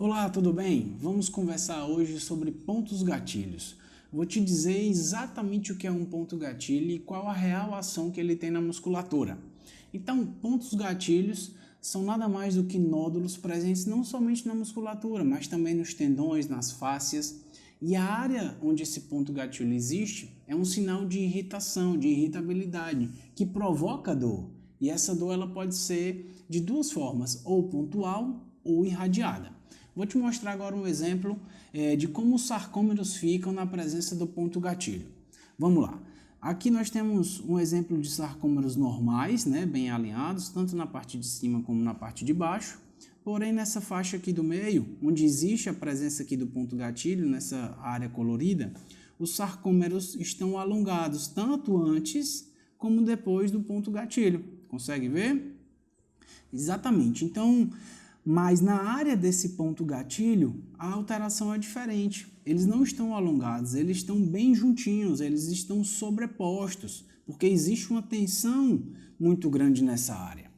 Olá, tudo bem? Vamos conversar hoje sobre pontos gatilhos. Vou te dizer exatamente o que é um ponto gatilho e qual a real ação que ele tem na musculatura. Então, pontos gatilhos são nada mais do que nódulos presentes não somente na musculatura, mas também nos tendões, nas fáscias. E a área onde esse ponto gatilho existe é um sinal de irritação, de irritabilidade, que provoca dor. E essa dor ela pode ser de duas formas, ou pontual ou irradiada. Vou te mostrar agora um exemplo de como os sarcômeros ficam na presença do ponto gatilho. Vamos lá. Aqui nós temos um exemplo de sarcômeros normais, bem alinhados, tanto na parte de cima como na parte de baixo. Porém, nessa faixa aqui do meio, onde existe a presença aqui do ponto gatilho, nessa área colorida, os sarcômeros estão alongados, tanto antes como depois do ponto gatilho. Consegue ver? Exatamente. Então, mas na área desse ponto gatilho, a alteração é diferente. Eles não estão alongados, eles estão bem juntinhos, eles estão sobrepostos, porque existe uma tensão muito grande nessa área.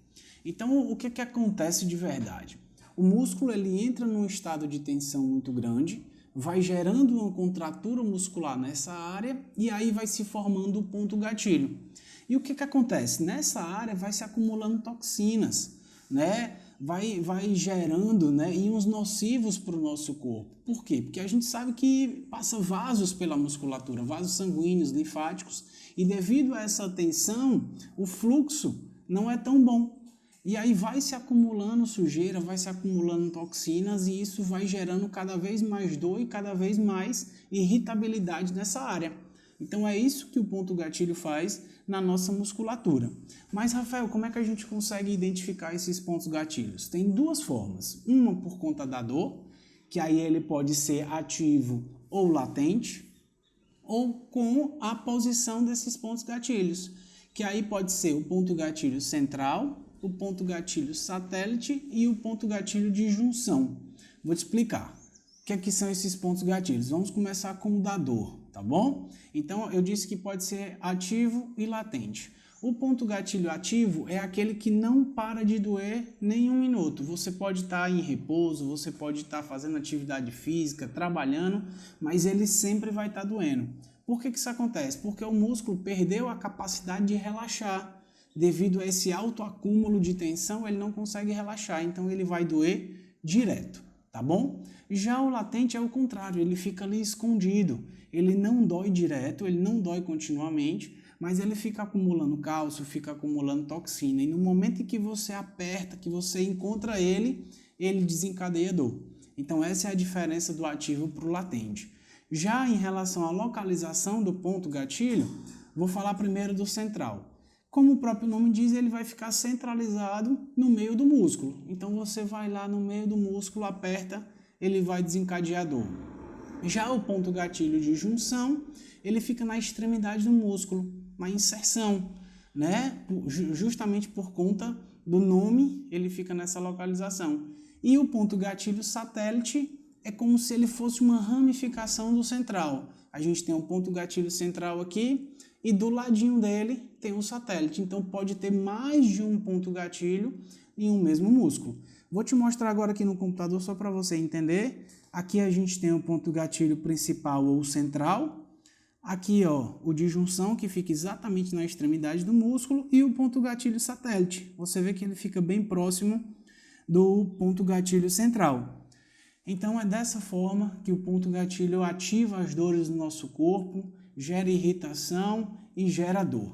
Então, o que acontece de verdade? O músculo ele entra num estado de tensão muito grande, vai gerando uma contratura muscular nessa área e aí vai se formando o ponto gatilho. E o que acontece? Nessa área vai se acumulando toxinas, vai gerando íons nocivos para o nosso corpo. Por quê? Porque a gente sabe que passa vasos pela musculatura, vasos sanguíneos, linfáticos, e devido a essa tensão, o fluxo não é tão bom. E aí vai se acumulando sujeira, vai se acumulando toxinas e isso vai gerando cada vez mais dor e cada vez mais irritabilidade nessa área. Então é isso que o ponto gatilho faz na nossa musculatura. Mas, Rafael, como é que a gente consegue identificar esses pontos gatilhos? Tem duas formas. Uma por conta da dor, que aí ele pode ser ativo ou latente, ou com a posição desses pontos gatilhos, que aí pode ser o ponto gatilho central, o ponto gatilho satélite e o ponto gatilho de junção. Vou te explicar. O que são esses pontos gatilhos? Vamos começar com o da dor, tá bom? Então, eu disse que pode ser ativo e latente. O ponto gatilho ativo é aquele que não para de doer nem um minuto. Você pode estar em repouso, você pode estar fazendo atividade física, trabalhando, mas ele sempre vai estar doendo. Por que isso acontece? Porque o músculo perdeu a capacidade de relaxar. Devido a esse alto acúmulo de tensão, ele não consegue relaxar, então ele vai doer direto. Tá bom? Já o latente é o contrário, ele fica ali escondido, ele não dói direto, ele não dói continuamente, mas ele fica acumulando cálcio, fica acumulando toxina, e no momento em que você aperta, que você encontra ele, ele desencadeia dor. Então essa é a diferença do ativo para o latente. Já em relação à localização do ponto gatilho, vou falar primeiro do central. Como o próprio nome diz, ele vai ficar centralizado no meio do músculo. Então você vai lá no meio do músculo, aperta, ele vai desencadear a dor. Já o ponto gatilho de junção, ele fica na extremidade do músculo, na inserção, Justamente por conta do nome, ele fica nessa localização. E o ponto gatilho satélite é como se ele fosse uma ramificação do central. A gente tem um ponto gatilho central aqui, e do ladinho dele tem um satélite. Então pode ter mais de um ponto gatilho em um mesmo músculo. Vou te mostrar agora aqui no computador só para você entender. Aqui a gente tem o ponto gatilho principal ou central. Aqui o de junção que fica exatamente na extremidade do músculo e o ponto gatilho satélite. Você vê que ele fica bem próximo do ponto gatilho central. Então é dessa forma que o ponto gatilho ativa as dores do nosso corpo, gera irritação e gera dor.